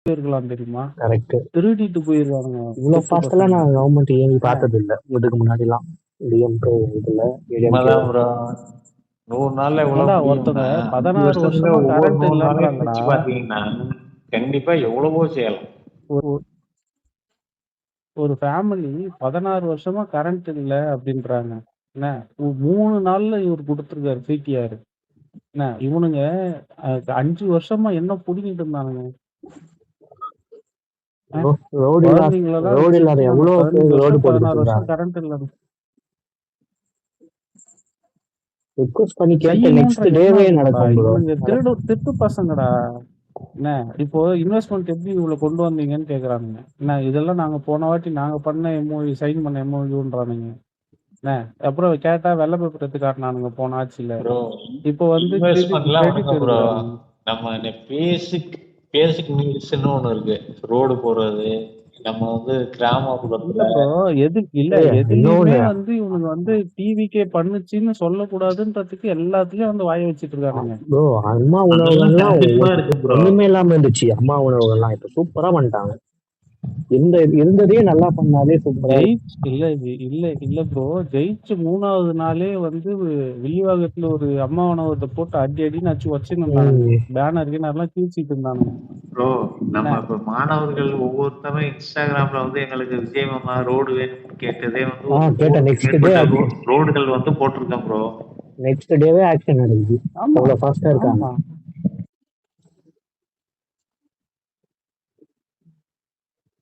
போயிருக்கலாம் தெரியுமா? கரெக்ட். திருடிட்டு போயிருக்கானுங்க இவ்வளவு திருட்டு ஃபாஸ்டெல்லாம் பசங்க. நான் கவர்மெண்ட் இயங்கி ஆ, பார்த்தது இல்ல. இதுக்கு முன்னாடி எல்லாம் டிஎம்கே இதுல ஏடிஎம்கே உண்மைதான் ப்ரோ. 100 நாள்ல எவ்வளவு ஏன்டா முடியும்னா, ஒருத்தவங்க 5 16 வருஷத்துல வருஷமா ஒவ்வொரு கரண்ட் 100 நாளையும் இல்லைன்றாங்கடா. பிரிச்சு பாத்தீங்கன்னா கண்டிப்பா எவ்வளவோ செய்யலாம். ஒரு ஒரு ஃபேமிலி 16 வருஷமா கரண்ட் இல்ல அப்படின்றாங்க. என்ன 3 நாள்ல இவர் கொடுத்துருக்காரு சிடிஆர். என்ன இவனுங்க 5 வருஷமா என்ன புடிங்கிட்டு இருந்தானுங்க. ரோடு குழந்தைங்களெல்லாம் ரோடு இல்லாத வச்சுக்கிட்டு நாங்க எவ்வளவு 15 பேர் ரோடு வருஷம் போட்டுக்கிட்டு 16 வருஷம் இருக்காங்க. கரண்ட் இல்ல ரிக்வஸ்ட் பண்ணி கேட்ட செய்யணும்ன்ற நெக்ஸ்ட் எண்ணம் டேவே இருக்கணும்டா. நடக்கும் ப்ரோ. இவனுங்க திருட்டு பசங்கடா. என்ன இப்போ இன்வெஸ்ட்மெண்ட் எப்படி இவ்வளவு கொண்டு வந்தீங்கன்னு கேக்குறானுங்க. என்ன இதெல்லாம் நாங்க போன வாட்டி நாங்க பண்ண எம்ஓயு சைன் பண்ண எம்ஓயுன்றானுங்க. என்ன அப்புறம் கேட்டா வெள்ளை பேப்பர் எடுத்து காட்டினானுங்க போன ஆட்சியில. ப்ரோ இப்போ வந்து இன்வெஸ்ட்மெண்ட்லாம் கிரெடிட் விடுங்க ப்ரோ. எடுக்கிறானுங்க. நம்ம பேசிக் நீட்ஸ்ன்னு ஒண்ணு இருக்கு. ரோடு போடுறது, நம்ம வந்து இல்ல கிராமப்புறத்துல ப்ரோ எதுலயுமே இன்னொன்னு வந்து இவனுங்க வந்து டிவிக்கே பண்ணுச்சுன்னு சொல்லக்கூடாதுன்றதுக்கு எல்லாத்துலயும் வந்து வாய வச்சிட்டு இருக்கானுங்க. ப்ரோ, அம்மா அதெல்லாம் உணவகம்லாம் கண்டிப்பா இருக்கு ப்ரோ. ஒண்ணுமே இல்லாம இருந்துச்சு. அம்மா உணவகம்லாம் இப்ப சூப்பரா பண்ணிட்டாங்க. இருந்ததே நல்லா பண்ணாலே சூப்பரா இருக்கும். இல்ல ப்ரோ, ஜெயிச்சு 3வது நாளே வந்து வில்லிவாக்கத்துல ஒரு அம்மா உணவகத்தை போட்டு அடின்னு அடிச்சு வச்சுன்னு இருந்தானுங்க. பேனர் கீனர்லாம் கிழிச்சிட்டு இருந்தானுங்க. ப்ரோ நம்ம என்ன இப்ப மாணவர்கள் ஒவ்வொருத்தரும் இன்ஸ்டாகிராம்ல வந்து எங்களுக்கு விஜய் மாமா ரோடு வேணும்னு கேட்டதே வந்து ஒரு கேட்ட 100க்கு நெக்ஸ்ட் டே மேற்பட்ட ரோடுகள் வந்து போட்டிருக்கேன் ப்ரோ. நெக்ஸ்ட் டேவே ஆக்ஷன் நடக்குது. ஆமா அவ்வளவு ஃபாஸ்டா இருக்காங்க. ஆமா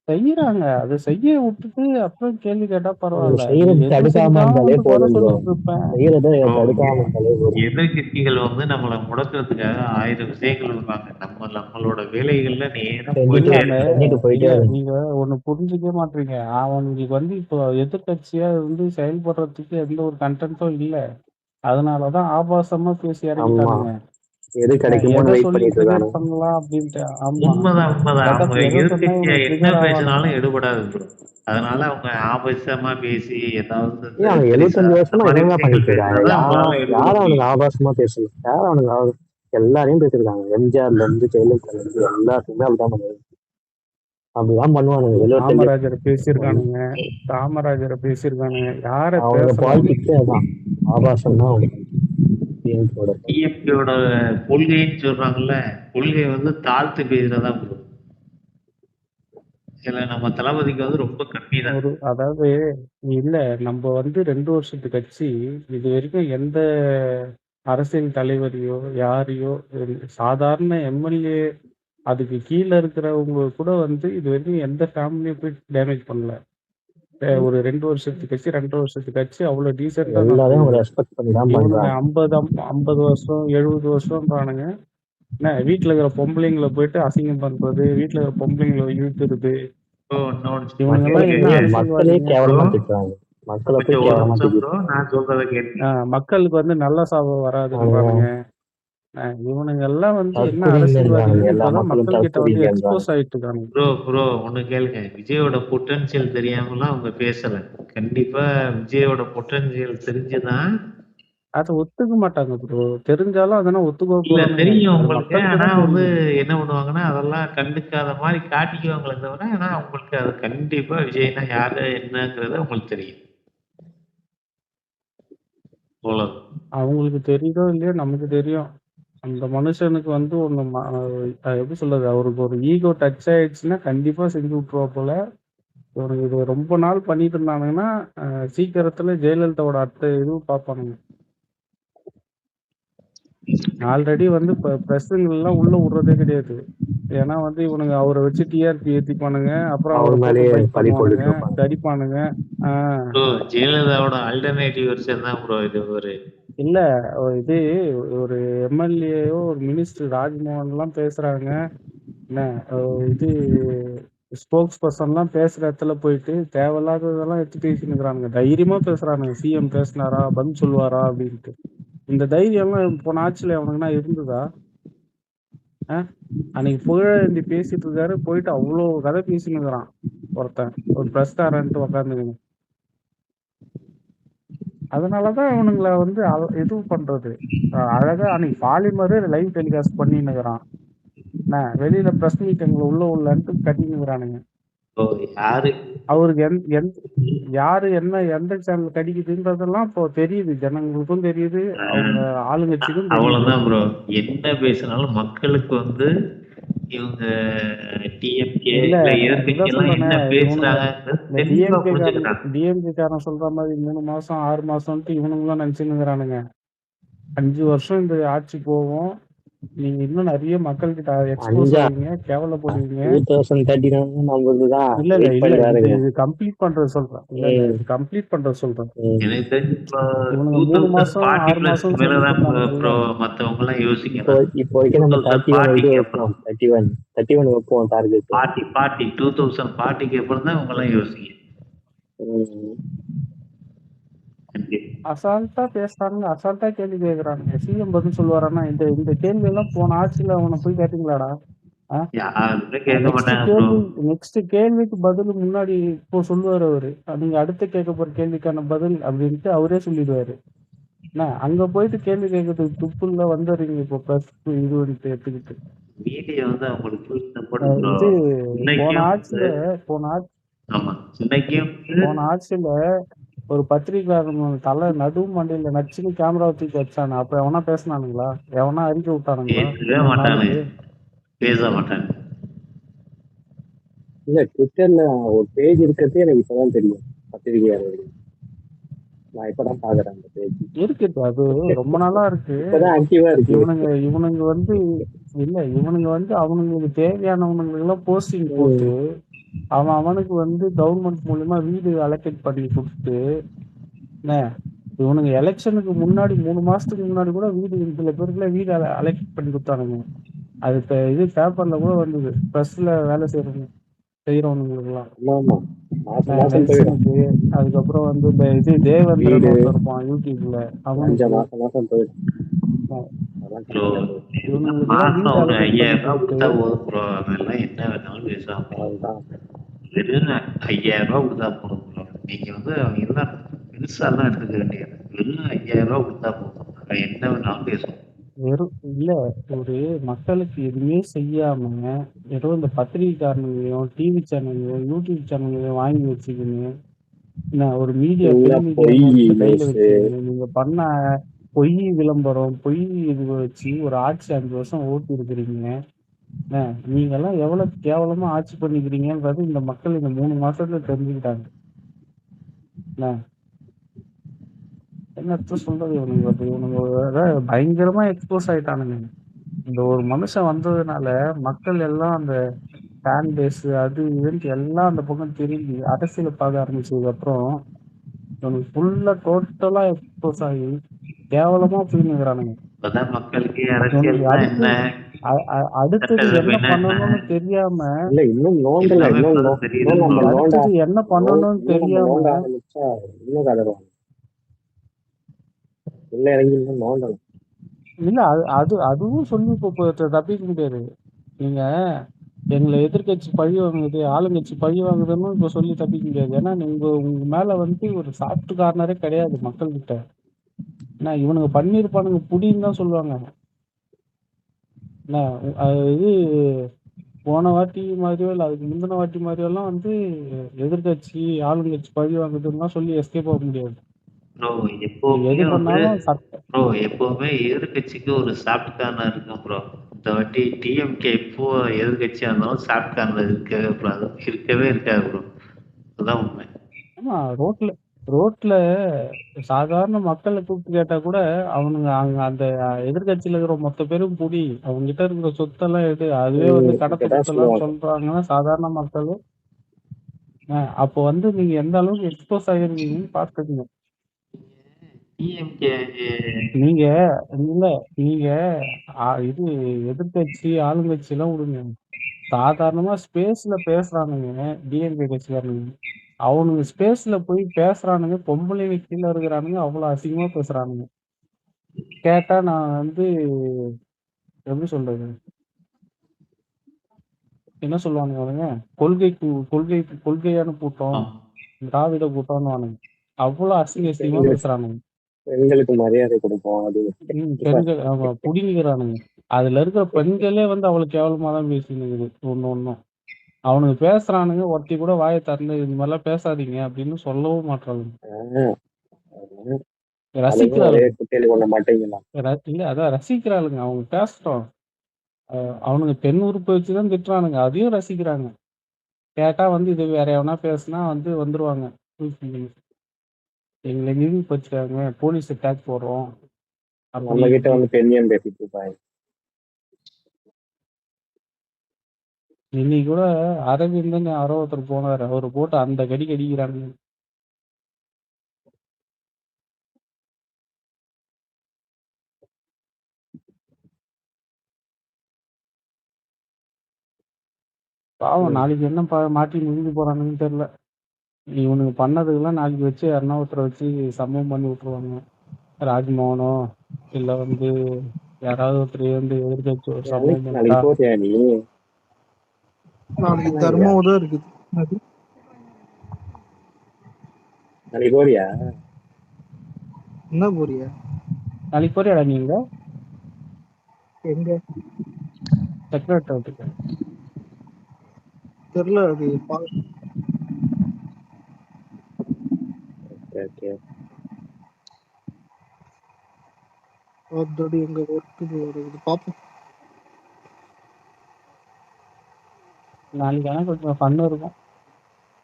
செய்யறாங்க. அதை செய்ய விட்டுட்டு அப்புறம் கேள்வி கேட்டா பரவாயில்ல. நீ செய்யறது எது தடுக்காம செஞ்சாலும் இருந்தாலே வந்து குறை போதும் ப்ரோ. சொல்லிட்டு இருப்பேன். செய்யறத ப்ரோ தடுக்காம இருந்தாலே போதும். எதிர்கட்சிகள் வந்து நம்மளை முடக்கிறதுக்காக 1000 விஷயங்கள் இருப்பாங்க. நம்மளோட வேலைகள்ல நேரா போயிட்டே செஞ்சுட்டு இருக்கு. போயிட்டே இல்ல இருக்கு. நீங்க ஒண்ணு புரிஞ்சுக்க மாட்டீங்க. அவனுக்கு வந்து இப்போ எதிர்க்கட்சியா வந்து செயல்படுறதுக்கு எந்த ஒரு கண்டென்ட்டும் இல்ல. அதனாலதான் ஆபாசமா பேசி ஆமா, இறங்கிட்டானுங்க. எது கிடைக்குமோன்னு எதை வெயிட் சொல்லி பண்ணிட்டு ட்ரிகர் இருக்கானு. பண்ணலாம் அப்படின்ட்டு. ஆமா, உண்மைதான். அவங்க எதை சொன்னா எதிர்கட்சியா இவங்க என்ன ட்ரிகர் ஆவானுங்க. பேசினாலும் எடுபடாது ப்ரோ. அதனால அவங்க ஆபாசமா பேசி ஏதாவது வந்து அவங்க பெருசா 75 அந்த வருஷமா மாதிரி இவங்க விஷயங்கள் பண்ணிட்டு இருக்காங்க. பேசினாதான் அவங்களால எடுபட யாரும் அவனுக்கு முடியும். ஆபாசமா பேசல. யாரும் அவனுக்கு எல்லாரையும் பேசிருக்காங்க. எம்ஜிஆர்ல இருந்து ஜெயலலிதால இருந்து எல்லாத்துக்குமே அப்படிதான் பண்ணுவாங்க. அப்படிதான் பண்ணுவானுங்க. 75 காமராஜரை பேசியிருக்கானுங்க. யார அவங்க பேசல அவனுங்க. பாலிடிக்ஸே அதான். ஆபாசம் தான் அவங்க டிஎம்கேவோட. டிஎம்கேயோட கொள்கைன்னு சொல்றாங்கல்ல, கொள்கை வந்து தாழ்த்து பேசுறதா ப்ரோ. இதுல நம்ம தளபதிக்கு வந்து ரொம்ப கம்மி தான். அதாவது இல்ல, நம்ம வந்து 2 வருஷத்து கட்சி. இது வரைக்கும் எந்த அரசியல் தலைவரையோ யாரையோ சாதாரண எம்எல்ஏ அதுக்கு கீழே இருக்கிறவங்க கூட வந்து இது வரைக்கும் எந்த ஃபேமிலியும் போய் டேமேஜ் பண்ணல. ஒரு 2 வருஷத்து கட்சி 2 வருஷத்து கட்சி அவ்வளவு டீசெண்டா எல்லாரையும் அவங்க நடத்துது. ரெஸ்பெக்ட் பண்ணி தான் இவனுங்க பண்றாங்க. 50 வருஷம் 70 வருஷம்ன்றானுங்க. என்ன வீட்டுல இருக்கிற பொம்பளைங்களை போயிட்டு அசிங்கம் பண்றது, வீட்டுல இருக்கிற பொம்பளைங்களை இழுத்துறது. ப்ரோ இன்னொன்று இவனுங்க எல்லாம் என்ன மக்களே அரசியல்வாதிங்க? கேவலமா திட்டுறாங்க. மக்களை போய் ஒரு கேவலமா நிமிஷம் ப்ரோ, திட்டிட்டு நான் சொல்றத கேட்டு. மக்களுக்கு வந்து நல்ல சாபம் வராதுன்றானுங்க. இவனுங்க எல்லாம் வந்து என்ன தற்குறிங்கன்றானுங்க. அரசியல்வாதிகள்னு எல்லா இப்பதான் மக்களும் மக்கள் கிட்ட வந்து தற்குறிங்கன்றாங்க. எக்ஸ்போஸ் ஆயிட்டு இருக்கானுங்க. ப்ரோ ஒண்ணு கேளுங்க. விஜயோட பொட்டன்சியல் தெரியாமலாம் அவங்க பேசல. கண்டிப்பா விஜயோட பொட்டன்சியல் தெரிஞ்சுதான். அதை ஒத்துக்க மாட்டாங்க ப்ரோ. தெரிஞ்சாலும் அதெல்லாம் ஒத்துக்க இல்ல போறானுங்க. தெரியும் அது உங்களுக்கு. மக்களுக்கு ஆனா தான் வந்து தெரியும். என்ன பண்ணுவாங்கன்னா அதெல்லாம் கண்டுக்காத மாதிரி காட்டிக்குவாங்களே தவிர, ஆனா அவங்களுக்கு அது கண்டிப்பா விஜய்னா யாரு என்னங்கிறது அவங்களுக்கு தெரியும். அவ்வளவு. அவங்களுக்கு தெரியுதோ இல்லையோ நமக்கு தெரியும். அந்த மனுஷனுக்கு வந்து ஒண்ணு எப்படி சொல்றது, அவருக்கு ஒரு ஈகோ டச் ஆயிடுச்சுன்னா கண்டிப்பா செஞ்சு விட்டுருவா போல. இவனுக்கு இது ரொம்ப நாள் பண்ணிட்டு இருந்தானுங்கன்னா சீக்கிரத்துல ஜெயலலிதாவோட இதுவும் பார்ப்பானுங்க. ஆல்ரெடி வந்து பிரஸ்ஸுங்கெல்லாம் உள்ள விடுறதே கிடையாது. ஏன்னா வந்து இவனுங்க அவரை வச்சு டிஆர்பி ஏத்திப்பானுங்க. அப்புறம் அவரை அவங்க போட்டு மேலேயே ஃபைட் பழி பண்ணுவானுங்க, போட்டுட்டு இருப்பாங்க. கடிப்பானுங்க. ப்ரோ ஜெயலலிதாவோட ஆல்டர்னேட்டிவ் வெர்ஷன் தான் ப்ரோ இது ஒரு. இல்ல இது ஒரு எம்எல்ஏயோ ஒரு மினிஸ்டர் ராஜ்மோகன் எல்லாம் பேசுறாங்க. என்ன இது ஸ்போக்ஸ் பர்சன்லாம் பேசுற இடத்துல போயிட்டு தேவையில்லாததெல்லாம் எடுத்து பேசினுக்கிறானுங்க. தைரியமா பேசுறானுங்க. சிஎம் பேசினாரா பதில் சொல்லுவாரா அப்படின்ட்டு. இந்த தைரியம்லாம் போன ஆட்சியில அவனுக்குன்னா இருந்ததா? அன்னைக்கு புகழேந்தி பேசிட்டு இருக்காரு, போயிட்டு அவ்வளோ கதை பேசினுக்கிறான் ஒருத்தன், ஒரு பிரஸ்காரன்ட்டு உக்காந்துக்கணும். அதனாலதான் இவனுங்களை வந்து இது பண்றது. அழகா அன்னைக்கு பாலிமரே லைவ் டெலிகாஸ்ட் பண்ணினுக்கிறான். வெளியில பிரஸ் மீட் எங்களை உள்ளன்ட்டு கட்டிங்கிறானுங்க. யாரு அவருக்கு யாரு எந்த சேனல் கடிக்குதுன்றதெல்லாம் இப்போ தெரியுது, ஜனங்களுக்கும் தெரியுது, அவங்க ஆளுங்கட்சிக்கும் தெரியுது. அவ்வளவுதான் ப்ரோ. என்ன பேசினாலும் மக்களுக்கு வந்து இவங்க டிஎம்கே இல்ல இல்ல அதுதான் எதிர்கட்சி எல்லாம் சொல்றேனே, என்ன இவனுங்க பேசுறாங்கன்னு இந்த தெளிவா புரிஞ்சுக்கிறாங்க. டிஎம்கே காரன் சொல்ற மாதிரி 3 மாசம் 6 மாசம்ட்டு இவனுங்களும் நினைச்சுன்னுங்கிறானுங்க. 5 வருஷம் இந்த ஆட்சி போகும், நீங்க இன்னும் நிறைய மக்கள் கிட்ட எக்ஸ்போஸ் ஆவீங்க, கேவலப்படுவீங்க. 2039 நம்மளுக்குதான் இல்ல வெயிட் பண்ணி பாருங்க. இது கம்ப்ளீட் பண்றது சொல்றேன். இல்ல இது கம்ப்ளீட் பண்றது சொல்றேன். எனக்கு தெரிஞ்சு இவனுங்க 3 மாசம் 6 மாசம் சொல்லிட்டு இருந்தானுங்கல்ல. மத்தவங்க எல்லாம் யோசிக்கணும். இப்போ வரைக்கும் நம்ம 31 இது வைப்போம். 31 வைப்போம் டார்கெட். 2040க்கு அப்புறம் தான் இவங்க எல்லாம் யோசிக்க. அசால்ட்டா பேசுறாங்க, அசால்ட்டா கேள்வி கேட்கறாங்க. சிஎம் பதில் சொல்லுவாரான்னா, இந்த கேள்வி எல்லாம் போன ஆட்சியில அவனை போய் கேட்டீங்களாடா? யாருமே கேட்க மாட்டாங்க. நெக்ஸ்ட் கேள்விக்கு பதில் முன்னாடி இப்போ சொல்லுவாரு அவரு. நீங்க அடுத்து கேட்க போற கேள்விக்கான பதில் அப்படின்ட்டு அவரே சொல்லிடுவாரு. அங்க போயிட்டு கேள்வி கேட்கறதுக்கு துப்புல வந்துடுறீங்க இப்போ பிரஸ் இது வந்துட்டு எடுத்துக்கிட்டு. மீடியா வந்து அவங்களுக்கு இது போன ஆட்சியில ஒரு பத்திரிகையாளர் தலை நடு மண்டியில நச்சுன்னு கேமரா தூக்கி வச்சானு. அப்ப எவனா பேசினானுங்களா? எவனா அறிக்கை விட்டானுங்களா? பேச மாட்டாங்க. இல்ல ட்விட்டர்ல ஒரு பேஜ் இருக்கிறது எனக்கு இப்பதான் தெரியும். பத்திரிகையாளர் நான் இப்பதான் பாக்குறேன் அந்த பேஜ். இருக்கு, அது ரொம்ப நாளா இருக்கு. இப்பதான் ஆக்டிவா இருக்கு. இவனுங்க வந்து அவனுங்களுக்கு தேவையானவனுங்களுக்கு எல்லாம் போஸ்டிங் போட்டு அவனுக்கு வந்து கவர்மெண்ட் மூலியமா வீடு அலோகேட் பண்ணி கொடுத்து, இவனுங்க எலெக்ஷனுக்கு முன்னாடி 3 மாசத்துக்கு முன்னாடி கூட சில பேருக்குள்ள வீடு அலோகேட் பண்ணி கொடுத்தானுங்க. அது இது பேப்பர்ல கூட வந்தது, பிரஸ்ல வேலை செய்யறவனுங்களுக்கு எல்லாம். அதுக்கப்புறம் வந்து இந்த இது தேவேந்திரன் இருப்பான் யூடியூப்ல, அவனுக்கு வெறும் 5000 ரூபாய் கொடுத்தா போதும் ப்ரோ. நீங்க வந்து அவங்க எல்லாம் பெருசா எல்லாம் எடுத்துக்க வேண்டியது. வெறும் 5000 ரூபாய் கொடுத்தா போதும், என்ன வேணாலும் பேசுவோம். வெறும் இல்ல, ஒரு மக்களுக்கு எதுவுமே செய்யாம ஏதோ இந்த பத்திரிகைக்காரங்களையும் டிவி சேனல்லையும் யூடியூப் சேனல்லையும் வாங்கி வச்சுக்கணும். ஒரு மீடியா கையில வச்சுக்கணும். நீங்க பண்ண பொய் விளம்பரம், பொய் இது வச்சு ஒரு ஆட்சி 5 வருஷம் ஓட்டி இருக்கிறீங்க. நீங்க எல்லாம் எவ்வளவு கேவலமா ஆட்சி பண்ணிக்கிறீங்கன்றது இந்த மக்கள் இந்த 3 மாசத்துல தெரிஞ்சுக்கிட்டாங்க. என்னத்த சொல்றது, இவனுங்க பயங்கரமா எக்ஸ்போஸ் ஆயிட்டானுங்க. இந்த ஒரு மனுஷன் வந்ததுனால மக்கள் எல்லாம் அந்த ஃபேன் பேஸ் அது இதுன்ட்டு எல்லாம் அந்த பக்கம் திரும்பி அரசியலை பார்க்க ஆரம்பிச்சதுக்கு அப்புறம் இவனுக்கு ஃபுல்லா டோட்டலா எக்ஸ்போஸ் ஆகி கேவலமா போயின்னுக்குறானுங்க. அடுத்தது என்ன பண்ணணும்னு தெரியாம அடுத்தது என்ன பண்ணணும்னு தெரியாம இல்ல அதுவும் சொல்லி தப்பிக்க முடியாது. நீங்க எங்களை எதிர்கட்சி பழி வாங்குது, ஆளுங்கட்சி பழி வாங்குதுன்னு இப்ப சொல்லி தப்பிக்க முடியாது. ஏன்னா நீங்க உங்க மேல வந்து ஒரு சாஃப்ட் கார்னரே கிடையாது மக்கள் கிட்ட. ஏன்னா இவனுங்க பண்ணிருப்பானுங்க புடின்னு தான் சொல்லுவாங்க. இது போன வாட்டி மாதிரியோ இல்ல அதுக்கு முந்தின வாட்டி மாதிரியோ எல்லாம் வந்து எதிர்கட்சி ஆளுங்கட்சி பழி வாங்குதுன்னா சொல்லி எஸ்கேப் ஆக முடியாது. எப்பவுமே எதிர்கட்சிக்கு ஒரு சாஃப்ட் கார்னர் இருக்கும் ப்ரோ. இந்த வாட்டி டிஎம்கே இப்போ எதிர்கட்சியா இருந்தாலும் சாஃப்ட் கார்னர் இருக்கவே இருக்காது ப்ரோ. அதுதான் உண்மை. ஆமா, ரோட்ல சாதாரண மக்களை கூப்பிட்டு கேட்டா கூட அவனுங்க அங்க அந்த எதிர்கட்சியில இருக்கிற மொத்த பேரும் கூடி அவங்க கிட்ட இருக்கிற சொத்தெல்லாம் எது அதுவே வந்து கடத்த சொத்தெல்லாம் சொல்றாங்கன்னா சாதாரண மக்கள். அப்போ வந்து நீங்க எந்த அளவுக்கு எக்ஸ்போஸ் ஆகிருக்கீங்கன்னு பாத்துக்கீங்க. நீங்க நீங்க இது எதிர்கட்சி ஆளுங்கட்சி எல்லாம் விடுங்க, சாதாரணமா ஸ்பேஸ்ல பேசுறானுங்க டிஎம்கே கட்சிக்காரனுங்க. அவனுங்க ஸ்பேஸ்ல போய் பேசுறானுங்க, பொம்பளைங்க கீழே இருக்கிறானுங்க, அவ்வளவு அசிங்கமா பேசுறானுங்க. கேட்டா நான் வந்து எப்படி சொல்றது, என்ன சொல்லுவானுங்க அவனுங்க, கொள்கையான கூட்டம், திராவிட கூட்டம்னு அவ்வளவு அசிங்கமா பேசுறானுங்க. பெண்களுக்கு மரியாதை கொடுப்போம் பெண்கள் புடிங்கிறானுங்க. அதுல இருக்கிற பெண்களே வந்து அவளுக்கு கேவலமா தான் பேசினுக்குது ஒண்ணும். அவனுங்க பேசுறானுங்க, ஒருத்தி கூட வாயை திறந்து இது மாதிரிலாம் பேசாதீங்க அப்படின்னு சொல்லவும் மாட்றாளுங்க. ஆஹ் ஆஹ் அதுக்கும் ஒரே ரசிக்கிறாளுங்க. குட்டையில கொண்ட மாட்டேங்கலாம். இல்ல அதான் ரசிக்கிறாளுங்க. அவங்க பேசட்டும். அவனுங்க பெண் உறுப்பை வச்சுதான் திட்டுறானுங்க, அதையும் ரசிக்கிறாங்க. கேட்டா வந்து இது வேற எவனா பேசுனா வந்து வந்துருவாங்க. எங்களை நிரூபிச்சுட்டாங்க, போலீஸ் அட்டாக் போடுறோம் அப்படி நம்ம கிட்ட இப்படி. வந்து பெண்ணியம் பேசிட்டு இருப்பாங்க. இன்னைக்கு கூட அரவிந்தன் யாரோ ஒருத்தர் போனாரு, அவரு போட்டு அந்த கடி கடிக்கிறாங்க. பாவம் நாளைக்கு என்ன மாட்டி முடிஞ்சு போறானுன்னு தெரியல. இவனுக்கு பண்ணதுக்கெல்லாம் நாளைக்கு வச்சு யாருன்னா ஒருத்தரை வச்சு சம்பவம் பண்ணி விட்டுருவாங்க. ராஜ்மோகனோ இல்ல வந்து யாராவது ஒருத்தர் வந்து எதிர்கட்சி ஒரு சம்பவம் பண்ணிட்டா. நாளைக்கு போறியா நீ? நாளைக்கு தர்மாவும் தான் இருக்குது. நாளைக்கு போறியா? என்ன போறியா? நாளைக்கு போறியாடா நீங்க? எங்க? செக்ரட்டரியேட்டுக்கு. தெரியல, அது ஓகே ஆல்ரெடி எங்க ஒர்க்கு வருது, பாப்போம். நாளைக்கு ஆனால் கொஞ்சம் ஃபன் இருக்கும்.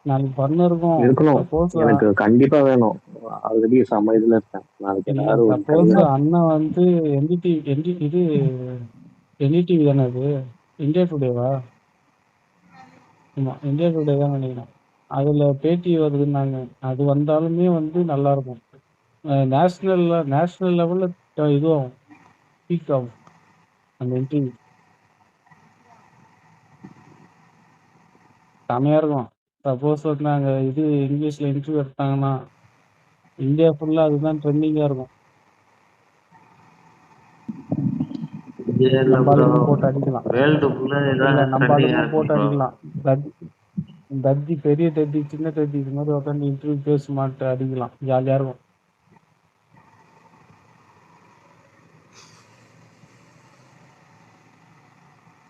நாளைக்கு ஃபன் இருக்கும். இருக்கணும். சப்போஸ் எனக்கு கண்டிப்பா வேணும். ஆல்ரெடி செம்ம இதுல இருக்கேன். நாளைக்கு எல்லாரும் சப்போஸ் அண்ணன் வந்து என்டிடிவி தானே அது, இந்தியா டுடேவா? ஆமா இந்தியா டுடே தான் நினைக்கிறேன். அதுல பேட்டி வருதுன்னாங்க. அது வந்தாலுமே வந்து நல்லா இருக்கும். நேஷனல் லெவல்ல இதுவும் பீக் ஆகும் அந்த இன்டர்வியூ. செமையா இருக்கும். சப்போஸ் வந்து நாங்க இது இங்கிலீஷ்ல இன்டர்வியூ எடுத்தாங்கன்னா இந்தியா ஃபுல்லா அதுதான் ட்ரெண்டிங்கா இருக்கும். நம்ம ஆளுங்க போட்டு அடிக்கலாம். வேர்ல்டு ஃபுல்லா இல்ல இதான் நம்ம ட்ரெண்டிங்கா ஆளுங்க இருக்கும் போட்டு bro. அடிக்கலாம். தத்தி பெரிய தத்தி சின்ன தத்தி இது மாதிரி உட்காந்து இன்டர்வியூ பேச மாட்டு அடிக்கலாம். ஜாலியா இருக்கும்.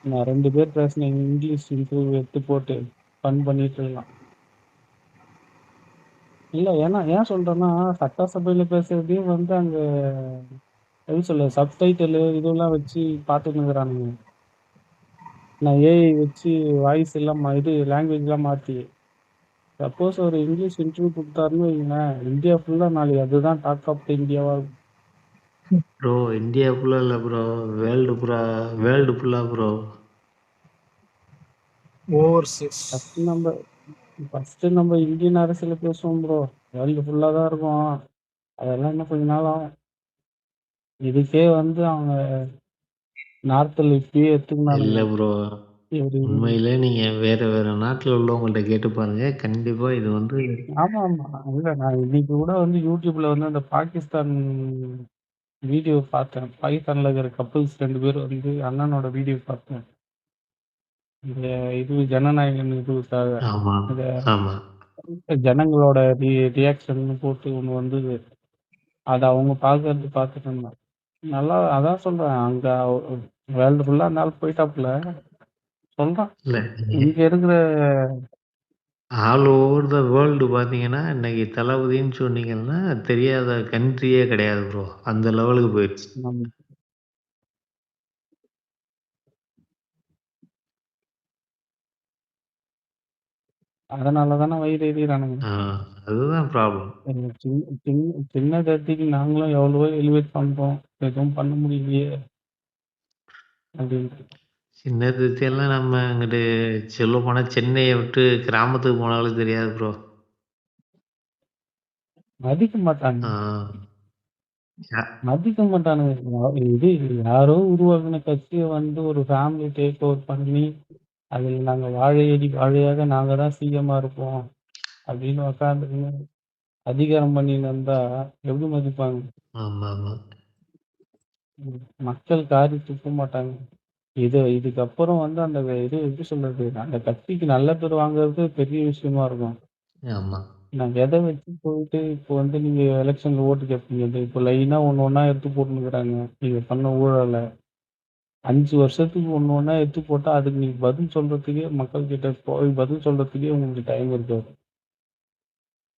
நான் 2 பேர் பேசின இங்கிலீஷ் இன்டர்வியூ எடுத்து போட்டு ஃபன் பண்ணிட்டு இருக்கலாம். இல்ல ஏன்னா ஏன் சொல்றேன்னா சட்டசபையில பேசுறதையும் வந்து அங்க எப்படி சொல்ல சப்டைட்டில் இதெல்லாம் வச்சு பார்த்துட்டு இருக்கிறானுங்க. நான் ஏஐ வச்சு வாய்ஸ் எல்லாம் இது லாங்குவேஜ் எல்லாம் மாத்தி சப்போஸ் ஒரு இங்கிலீஷ் இன்டர்வியூ கொடுத்தாருன்னு வைங்களேன், இந்தியா ஃபுல்லா நாளைக்கு அதுதான் டாக் ஆஃப் த இந்தியாவா இருக்கும். ப்ரோ இந்தியா ஃபுல்லா இல்ல ப்ரோ, வேர்ல்டு ஃபுல்லா ப்ரோ. ஓவர்சீஸ். ஃபர்ஸ்ட் நம்ம இந்தியன் அரசியல பேசுவோம் ப்ரோ. வேர்ல்டு ஃபுல்லா தான் இருக்கும். அதெல்லாம் இன்னும் கொஞ்ச நாள் ஆகும். இதுக்கே வந்து அவங்க நார்த்தில் இப்பயே இல்ல எடுத்துக்கினானுங்க. ப்ரோ, உண்மையிலே நீங்க வேற நாட்டுல உள்ளவங்கள்ட்ட கேட்டு பாருங்க, கண்டிப்பா இது வந்து ஆமா ஆமா. இல்ல நான் இன்னைக்கு கூட வந்து யூடியூப்ல வந்து அந்த பாகிஸ்தான் வீடியோ பார்த்தேன். பாகிஸ்தான்ல இருக்கிற கப்புள்ஸ் 2 பேர் வந்து அண்ணனோட வீடியோ பார்த்தேன். இந்த இது ஜனநாயகன் இதுக்காக ஆமா இந்த ஆமா ஜனங்களோட ரியாக்ஷன் போட்டு ஒன்று வந்தது. அதை அவங்க பார்த்துட்டு இருந்தேன். நல்லா அதான் சொல்றேன். அங்க வேர்ல்டு ஃபுல்லா அந்த ஆள் போயிட்டாப்புல சொல்றான். இல்ல இங்க இருக்கிற ஆல் ஓவர் த வேர்ல்டு பார்த்தீங்கன்னா இன்னைக்கு தளபதின்னு சொன்னீங்கன்னா தெரியாத கண்ட்ரியே கிடையாது ப்ரோ. அந்த லெவலுக்கு போயிடுச்சு. நம்ம அதனால தானே வயிறு எறிகிறானுங்க. அதுதான் ப்ராப்ளம். சின்ன தத்திக்கு நாங்களும் எவ்வளவோ எலிவேட் பண்றோம், எதுவும் பண்ண முடியலையே அப்படின்ட்டு. சின்ன திருச்சியெல்லாம் நம்ம அங்கிட்டு சொல்ல போனா சென்னையை விட்டு கிராமத்துக்கு போனாலும் தெரியாது ப்ரோ. மதிக்க மாட்டாங்க யா- மதிக்க மாட்டானுங்க. இது யாரோ உருவாக்குன கட்சியை வந்து ஒரு ஃபேமிலி டேக் ஓவர் பண்ணி அதில் நாங்க வாழையாக நாங்க தான் சிஎம்மா இருப்போம் அப்படின்னு உக்காந்துன்னு அதிகாரம் பண்ணின்னு இருந்தா எப்படி மதிப்பாங்க? ஆமா ஆமா மக்கள் காரி துப்ப மாட்டாங்க. இதுக்கப்புறம் வந்து அந்த இது எப்படி சொல்றது, அந்த கட்சிக்கு நல்ல பேர் வாங்குறது பெரிய விஷயமா இருக்கும். ஆமா நான் எதை வச்சு போயிட்டு இப்போ வந்து நீங்க எலெக்ஷன்ல ஓட்டு கேட்பீங்க. இப்போ லைனா ஒண்ணு ஒண்ணா எடுத்து போட்டுருக்காங்க நீங்க பண்ண ஊழல. 5 வருஷத்துக்கு ஒண்ணு ஒண்ணா எடுத்து போட்டா, அதுக்கு நீங்க பதில் சொல்றதுக்கே மக்கள் கிட்ட போய் பதில் சொல்றதுக்கே உங்களுக்கு டைம் இருக்காது.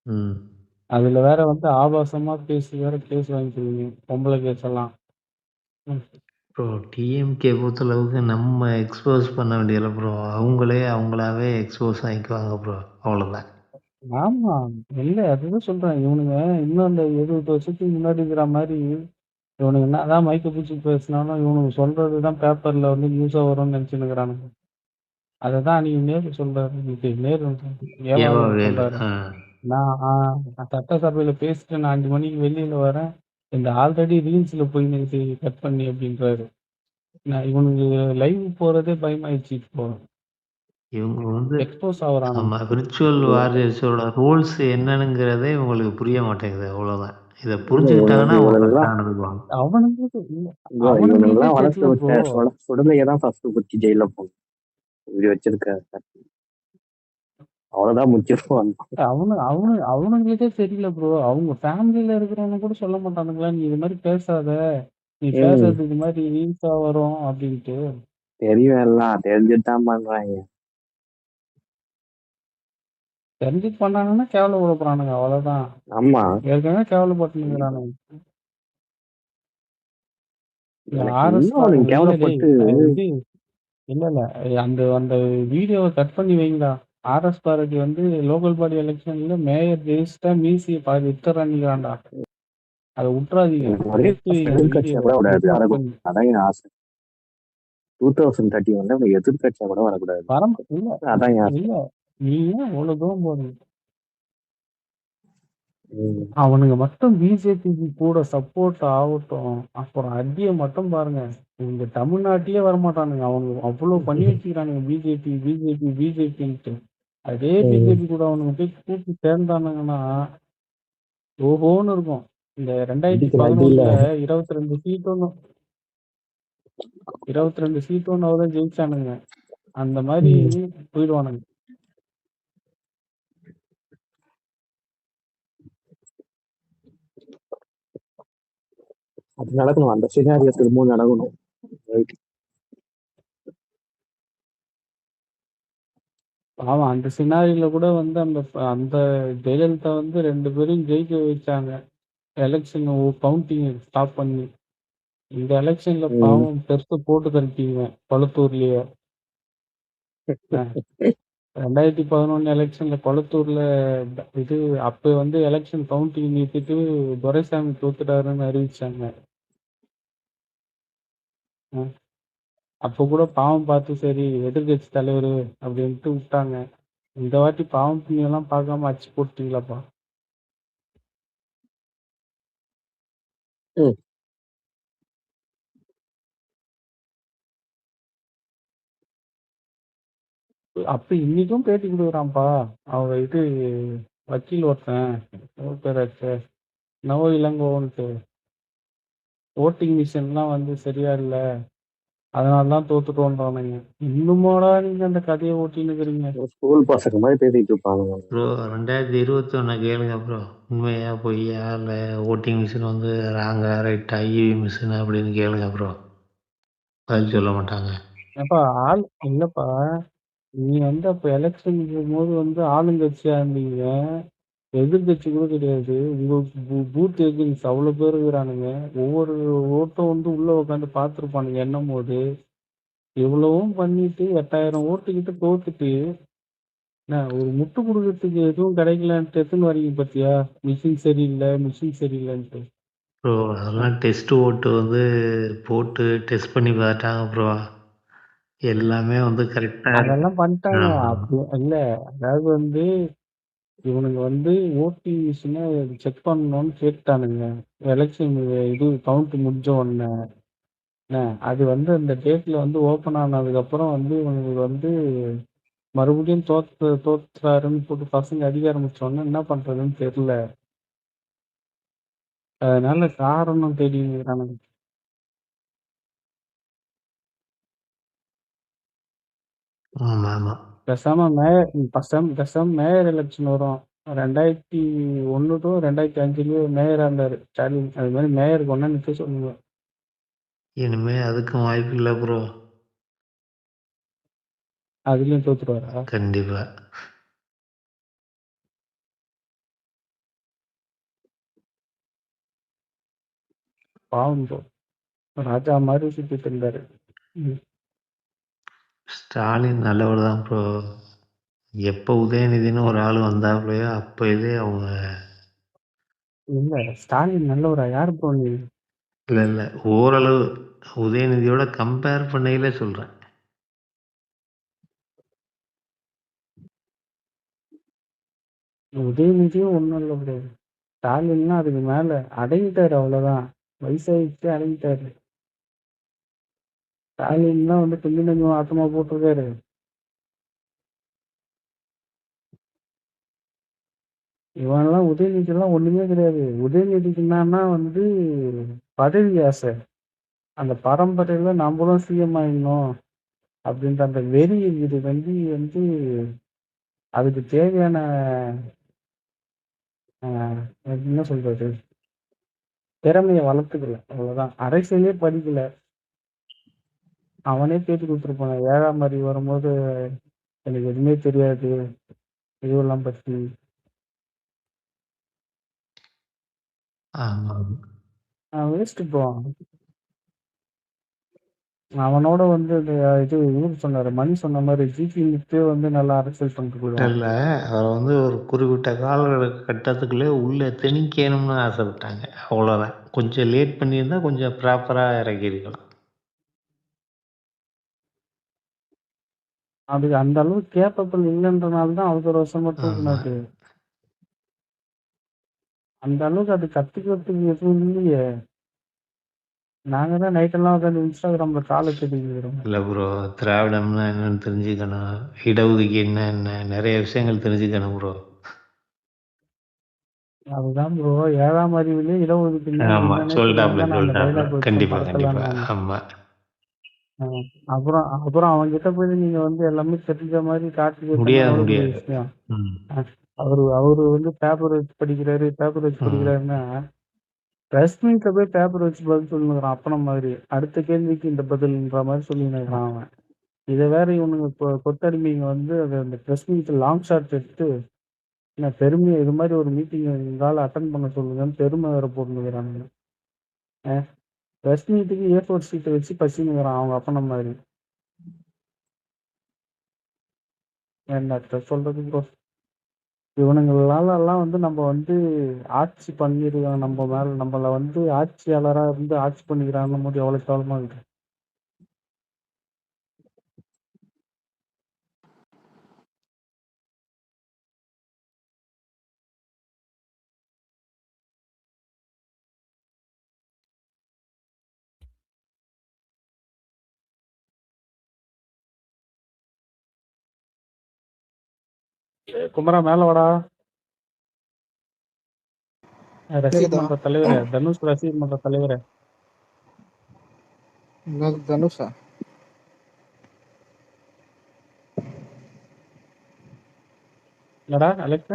ம். அதுல வேற வந்து ஆபாசமா பேசி வேற கேஸ் வாங்கிக்குவீங்க. பொம்பள கேஸ் எல்லாம். ம். ப்ரோ டிஎம்கே பொறுத்தளவுக்கு நம்ம எக்ஸ்போஸ் பண்ண வேண்டியதில்ல ப்ரோ. அவங்களே அவங்களாவே எக்ஸ்போஸ் ஆகிக்குவாங்க ப்ரோ. அவ்வளோதான். ஆமா. இல்ல அதுதான் சொல்றேன். இவனுங்க இன்னும் அந்த 70 வருஷத்துக்கு முன்னாடி இருக்கிற மாரி, இவனுங்க என்னதான் மைக்க பிடிச்சு பேசினாலும், இவனுங்க சொல்றதுதான் பேப்பர்ல வந்து நியூஸா வரும்னு நினைச்சுன்னுக்கிறானுங்க. அததான் அன்னைக்கு நேரு சொல்றாரு. இன்னைக்கு நேரு ஏவா ஏவாவேலு வேலு. சொல்றாரு. ஆ. நான் சட்டசபையில பேசிட்டு நான் 5 மணிக்கு வெளியில வரேன். இந்த ஆல்ரெடி ரீல்ஸ்ல போய் நேத்து கட் பண்ணி அப்படின்றாரு. நான் இவனுக்கு லைவ் போறதே பயமாயிடுச்சு இப்போ. இவங்க வந்து எக்ஸ்போஸ் ஆகுறானுங்க. நம்ம விர்ச்சுவல் வாரியர்ஸோட ரூல்ஸ் என்னன்னுங்கிறதே இவங்களுக்கு புரிய மாட்டேங்குது. அவ்வளோதான். இதை புரிஞ்சுக்கிட்டாங்கன்னா அவங்க இவனுங்கெல்லாம் கரெக்டாக நடந்துக்குவாங்க. அவனுங்களுக்கு இல்ல, bro, அவனுங்களுக்கே இவனுங்கெல்லாம் வளர்த்து தெரியல விட்ட ப்ரோ. சுடலையே தான் ஃபர்ஸ்ட் பிடிச்சி ஜெயில போகணும். இப்படி வச்சிருக்க அவ்வளவுதான் முக்கியம். அவனுங்களுக்கே தெரியல ப்ரோ. அவங்க ஃபேமிலியில இருக்கிறவங்க கூட சொல்ல மாட்டானுங்களா, நீ இது மாதிரி பேசாத, நீ பேசுறது இது மாதிரி ரீல்ஸா வரும் அப்படின்ட்டு. தெரியும், எல்லாம் தெரிஞ்சுட்டு தான் பண்றாங்க. தெரிஞ்சுட்டு பண்ணாங்கன்னா கேவலப்படப்படுறானுங்க, அவ்வளவுதான். ஆமா, ஏற்கனவே கேவலப்பட்டுனுங்கிறானுங்க. எனக்கு ஆர்எஸ் இன்னும் அவனுக்கு இல்ல டேய், கேவலப்பட்டு இது இல்ல இல்ல அந்த அந்த வீடியோவை கட் பண்ணி வைங்களா. ஆர்எஸ் பாரதி வந்து லோக்கல் பாடி எலெக்ஷன்ல மேயர் ஜெயிச்சிட்டா மீசியை பாதி விட்டுறான்னுங்கிறான்டா. அதை விட்டுறாதீங்க, அதை எடுத்து வைங்க எதிர்கட்சியா வீடியோவை கூட விடாது, ரிப்போர்ட் பண்ணி. அதான் என் ஆசை. 2031 எதிர்கட்சியா கூட வரக்கூடாது, இல்ல அதான் என் ஆசை. இல்ல, நீ ஏன் அவ்வளவு தூரம் போறீங்க? அவனுங்க மட்டும் பிஜேபிக்கு கூட சப்போர்ட் ஆகட்டும், அப்புறம் அடிய மட்டும் பாருங்க. இந்த தமிழ்நாட்டிலே வரமாட்டானுங்க. அவங்க அவ்வளவு பண்ணி வச்சுக்கிறானுங்க பிஜேபி பிஜேபி பிஜேபின்ட்டு. அதே பிஜேபி கூட அவனுங்க போய் கூட்டி சேர்ந்தானுங்கன்னா ஓஹோன்னு இருக்கும். இந்த 2011ல 22 சீட்டும் 22 சீட்டும் அவ்வளோ ஜெயிச்சானுங்க. அந்த மாதிரி போயிடுவானுங்க. அது நடக்கணும், அந்த சினாரியோ திரும்பவும் நடக்கணும். ஆமா, அந்த சினாரியில கூட வந்து அந்த அந்த ஜெயலலிதா வந்து 2 பேரும் ஜெயிக்க வச்சாங்க. எலெக்ஷன் கவுண்டிங் ஸ்டாப் பண்ணி. இந்த எலெக்ஷன்ல பாவம் பெருசு போட்டு தள்ளிட்டீங்க கொளத்தூர்லயே. 2011 எலெக்ஷன்ல கொளத்தூர்ல இது அப்ப வந்து எலெக்ஷன் கவுண்டிங் நிறுத்திட்டு துரைசாமி தோத்துட்டாருன்னு அறிவிச்சாங்க. அப்ப கூட பாவம் பார்த்து சரி எதிர்கட்சி தலைவர் அப்படின்ட்டு விட்டாங்க. இந்த வாட்டி பாவம் புண்ணியம் எல்லாம் பார்க்காம அடிச்சு போட்டீங்களாப்பா. அப்ப இன்னைக்கும் பேட்டி கொடுக்குறான்ப்பா. அவங்க இது வக்கீல் ஒருத்தன் பேராச்சு நவோ இளங்கோன்ட்டு. ஓட்டிங் மிஷின்லாம் வந்து சரியா இல்லை, அதனாலதான் தோத்துட்டோன்றானுங்க. இன்னுமோடா நீங்க அந்த கதையை ஓட்டின்னு இருக்கிறீங்க? ஸ்கூல் பசங்க மாதிரி பேசிட்டு இருப்பாங்க ப்ரோ 2021 கேளுங்க ப்ரோ. உண்மையா பொய்யா இல்லை ஓட்டிங் மிஷின் வந்து ராங்கா ரைட்டா இவி மிஷின் அப்படின்னு கேளுங்க ப்ரோ. பதில் சொல்ல மாட்டாங்க. ஏப்பா ஆள் இல்லப்பா, நீ வந்து அப்ப எலெக்ஷன் போது வந்து ஆளுங்கட்சியா இருந்தீங்க, எதிர்கட்சி கூட கிடையாது. உங்க பூத் ஏஜென்ட்ஸ் அவ்வளவு பேர் இருக்கிறானுங்க. ஒவ்வொரு ஓட்டும் வந்து உள்ள உட்காந்து பார்த்துருப்பானுங்க எண்ணும் போது. இவ்வளவும் பண்ணிட்டு 8000 ஓட்டுக்கிட்டு தோத்துட்டு ஒரு முட்டு கொடுக்கறதுக்கு எதுவும் கிடைக்கலன்ட்டு எத்தனை வரீங்க பத்தியா? மிஷின் சரியில்லை மிஷின் சரியில்லைன்ட்டு. ப்ரோ அதெல்லாம் டெஸ்ட் ஓட்டு வந்து போட்டு டெஸ்ட் பண்ணி பார்த்தாங்க ப்ரோ. எல்லாமே வந்து கரெக்டா அதெல்லாம் பண்ணிட்டாங்க. ஆமா. அப்படி இல்ல, அதாவது வந்து இவனுங்க வந்து ஓட்டிங் மிஷினை செக் பண்ணணும்னு கேட்டானுங்க. எலெக்ஷன் இது கவுண்ட் முடிஞ்ச உடனே அது வந்து அந்த டேட்ல வந்து ஓப்பன் ஆனதுக்கு அப்புறம் வந்து இவனுக்கு வந்து மறுபடியும் தோத்துறாருன்னு போட்டு பசங்க அடிக்க ஆரம்பிச்சோன்னா என்ன பண்றதுன்னு தெரியல. அதனால காரணம் தெரியுறானுங்க. ஆமா ஆமா. பேசாம மேயர் எலெக்ஷன் வரும். 2001 to 2005 மேயரா இருந்தாரு ஸ்டாலின். அது மாதிரி மேயருக்கு ஒன்னா நிக்க சொல்லுங்க. இனிமே அதுக்கும் வாய்ப்பு இல்லை ப்ரோ. அதுலயும் தோத்துருவாரா? கண்டிப்பா. பாவம் ப்ரோ. ராஜா மாதிரி சுத்திட்டு இருந்தாரு. ஸ்டாலின் நல்லவர் தான் ப்ரோ. எப்போ உதயநிதினு ஒரு ஆள் வந்தாப்புலையோ அப்போதே அவங்க இல்ல ஸ்டாலின் நல்லவரா? யாரு ப்ரோ நீ? இல்லை ஓரளவு உதயநிதியோட கம்பேர் பண்ணையில சொல்கிறேன். உதயநிதியும் ஒண்ணும் இல்ல ப்ரோ. ஸ்டாலின்னா அதுக்கு மேல அடங்கிட்டாரு, அவ்வளவுதான். வயசாயிடுச்சு, அடங்கிட்டாரு. ஸ்டாலின் தான் வந்து கொஞ்சம் கொஞ்சம் ஆட்டமா போட்டிருக்காரு. இவன்லாம் உதயநிதி எல்லாம் ஒண்ணுமே கிடையாது. உதயநிதிக்கு என்னன்னா வந்து பதவி ஆசை. அந்த பரம்பரையில நம்மளும் சிஎம் ஆயிடணும் அப்படின்ற அந்த வெறி இது வந்து வந்து அதுக்கு தேவையான என்ன சொல்றது, திறமையை வளர்த்துக்கல, அவ்வளவுதான். அரசியலே படிக்கல. அவனே பேட்டி கொடுத்துருப்பான, 7ஆம் அறிவு வரும்போது எனக்கு எதுவுமே தெரியாது இதுவெல்லாம் பத்தி. ஆமாம். வேஸ்ட் போவான். அவனோட வந்து இந்த இது இவரு சொன்னாரு, மணி சொன்ன மாதிரி ஜிபி முத்தே வந்து நல்லா அரசியல் பண்ணிட்டு போயிடுவான். இல்லை அவர் வந்து ஒரு குறிப்பிட்ட காலகட்டத்துக்குள்ளே உள்ளே திணிக்கணும்னு ஆசைப்பட்டாங்க, அவ்வளோதான். கொஞ்சம் லேட் பண்ணியிருந்தா கொஞ்சம் ப்ராப்பராக இறக்கியிருக்கலாம். அதுக்கு அந்த அளவுக்கு கேப்பபிள் இல்லைன்றனால தான் அவசர வருஷமா தூக்குனாரு. அந்த அளவுக்கு அது கத்துக்கிறதுக்கு எதுவும் இல்லையே. நாங்க தான் நைட்டெல்லாம் உட்காந்து இன்ஸ்டாகிராம்ல காலை தெரிஞ்சுக்கிறோம். இல்லை ப்ரோ, திராவிடம்னா என்னன்னு தெரிஞ்சுக்கணும், இடஒதுக்கீடுனா என்ன, நிறைய விஷயங்கள் தெரிஞ்சுக்கணும் ப்ரோ. அதுதான் ப்ரோ, 7ஆம் அறிவிலே இடஒதுக்கீடுனா ஆமாம், என்னன்னே தெரியாம சொல்லிட்டாப்ல தான் நான் அந்த சொல்லிட்டாப்ல. டைலாக் வச்சேன் கண்டிப்பாக படத்தெல்லாம் கண்டிப்பாக. நான். ஆமாம். அப்புறம் அப்புறம் அவன்கிட்ட போய் நீங்க வந்து எல்லாமே தெரிஞ்ச மாதிரி காட்டுக்கிறது முடியாது எவ்வளவு பெரிய முடியாது. விஷயம். ம் அவரு வந்து பேப்பர் வச்சு படிக்கிறாருன்னா பிரஸ் மீட்ல போய் பேப்பர் வச்சு பதில் சொல்லுங்கிறான் அப்பன மாதிரி. அடுத்த கேள்விக்கு இந்த பதில்ன்ற மாதிரி சொல்லினுக்கிறான் அவன். இதை வேற இவனுங்க கொத்தடிமைங்க வந்து அதை அந்த பிரஸ் மீட் லாங் ஷாட் எடுத்து நான் பெருமையை இது மாதிரி ஒரு மீட்டிங் எங்கால அட்டன் பண்ண சொல்லுங்கன்னு பெருமை வேற போட்டுனுக்கிறானுங்க. பிரஸ் மீட்டுக்கு ஏ4 சீட்டை வச்சு பசினுங்கிறான் அவங்க அப்பன மாதிரி. என்னத்த சொல்றது ப்ரோ. இவனுங்களால எல்லாம் வந்து நம்ம வந்து ஆட்சி பண்ணிருக்கோம், நம்ம மேல நம்மள வந்து ஆட்சியாளரா இருந்து ஆட்சி பண்ணிக்கிறாங்க போது எவ்வளவு கேவலமா இருக்கு. குமரா மேல வாடா. ரசிகர் கேக்குதா? மன்ற தலைவரே, தனுஷ் ரசிகர் மன்ற தலைவரே. என்னது தனுஷா? என்னடா அலெக்ஸ்?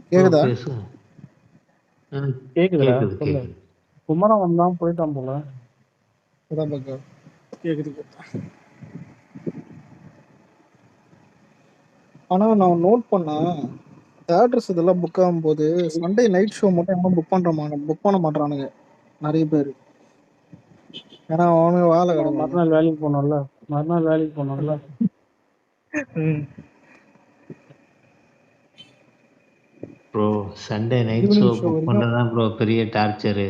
ப்ரோ கேக்குதா? பேசுங்க. கேக்குதுடா, கேட்குது சொல்லு. கேட்குது. குமரன் வந்தான் போயிட்டான் போல. அதான் பாக்க. கேக்குது. ஆனா நான் நோட் பண்ணேன், தேட்டர்ஸ் இதெல்லாம் புக் ஆகும்போது சண்டே நைட் ஷோ மட்டும் எவனும் புக் பண்ண மாட்டானுங்க நிறைய பேர். ஏன்னா அவனுக்கு வேலை கிடக்கும்ல. மறுநாள் வேலைக்கு போனோம்ல. Bro Sunday night show evening show book வரைக்கும். பண்ணதான் ப்ரோ பெரிய டார்ச்சரு.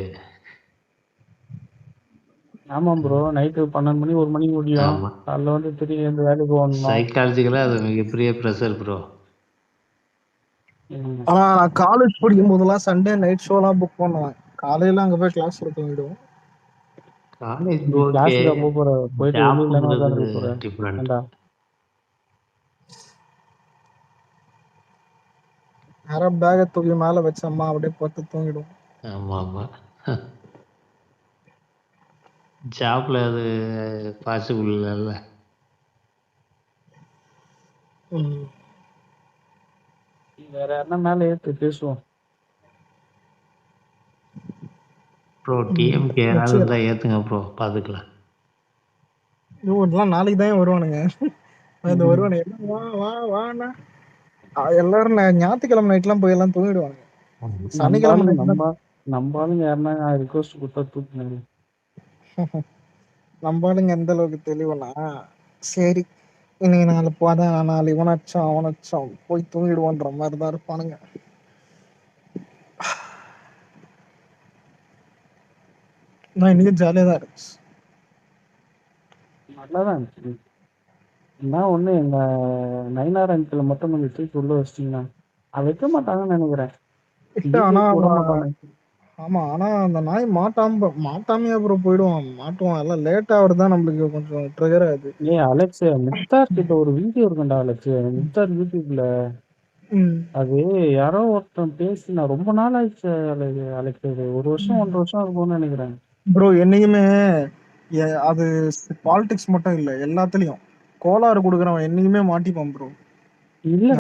ஆமா ப்ரோ, நைட்டு 12 மணி 1 மணிக்கு முடியும். ஆமாம், காலைல வந்து திரும்பி வந்து வேலைக்கு போகணும். சைக்காலஜிக்கலாக அது மிகப்பெரிய ப்ரெஷர் ப்ரோ. ஆனா நான் காலேஜ் படிக்கும் போதெல்லாம் சண்டே நைட் ஷோலாம் புக் பண்ணுவேன். காலையில அங்க போய் கிளாஸ் தூங்கிடுவோம். காலேஜ் நீ ஓகே, கிளாஸுக்கு அப்போ போற, போயிட்டு வெளியில தானே ஜாப்புங்கிறது உட்காந்துருக்க போற. டிஃப்ரெண்ட். ஏண்டா யாராவது பேகை தூக்கி மேல வச்சம்மா அப்படியே பத்து தூங்கிடுவோம். ஆமாம் ஆமாம். ஜாப்பில் அது பாசிபிள் இல்லைல்ல. ம். வேற யாருன்னா மேல ஏத்து பேசுவோம். ப்ரோ ம். டிஎம்கே யாராவது வச்சு இருந்தா ஏத்துங்க ப்ரோ பாத்துக்கலாம். இதெல்லாம் நாளைக்கு தான் வருவானுங்க. அந்த வருவானுங்க எல்லாம் வா வா வாண்ணா எல்லாரும் ஞாயிற்றுக்கிழமை நைட்லாம் போய் எல்லாம் தூங்கிடுவாங்க. நம்ம சனிக்கிழமை ஆளுங்க நைட் தான் நம்ம ஆளுங்க யாருன்னா ரிக்வஸ்ட் கொடுத்தா தூக்குங்க. நம்ம ஆளுங்க எந்த அளவுக்கு தெளிவுனா சரி இன்னைக்கு நாலு போதான் நாலு இவனாச்சும் அவனாச்சும் போய் தூங்கிடுவோன்ற மாதிரி தான் இருப்பானுங்க. நான் இன்னைக்கு ஜாலியாக தான் இருந்துச்சு. நல்லாதான் இருந்துச்சு. என்ன ஒண்ணு எங்க நயினார் அங்கிள் மட்டும் கொஞ்சம் தூக்கி உள்ள வச்சிட்டீங்கன்னா வைக்க மாட்டாங்கன்னு நினைக்கிறேன். இல்ல ஆனா பிஜேபி விட மாட்டாங்க. ஆமா ஆனா அந்த நாய் மாட்டாமையா அப்புறம் போயிடுவான் மாட்டுவான் எல்லாம் லேட் ஆகுறது தான் நம்மளுக்கு கொஞ்சம் ட்ரிகர் ஆகுது. அலெக்ஸ் முக்தார் கிட்ட ஒரு வீடியோ இருக்குண்டா அலெக்ஸ். முக்தார் யூடியூப்ல ம். அது யாரோ ஒருத்தன் பேசி நான் ரொம்ப நாள் ஆயிடுச்சு அலெக்ஸ். அது 1 வருஷம் 1.5 வருஷம் இருக்கும்னு நினைக்கிறேன். ப்ரோ என்னைக்குமே அது பாலிடிக்ஸ் மட்டும் இல்ல எல்லாத்துலயும் கோளாறு கொடுக்குறவன் என்னைக்குமே மாட்டிப்பான் ப்ரோ. இல்ல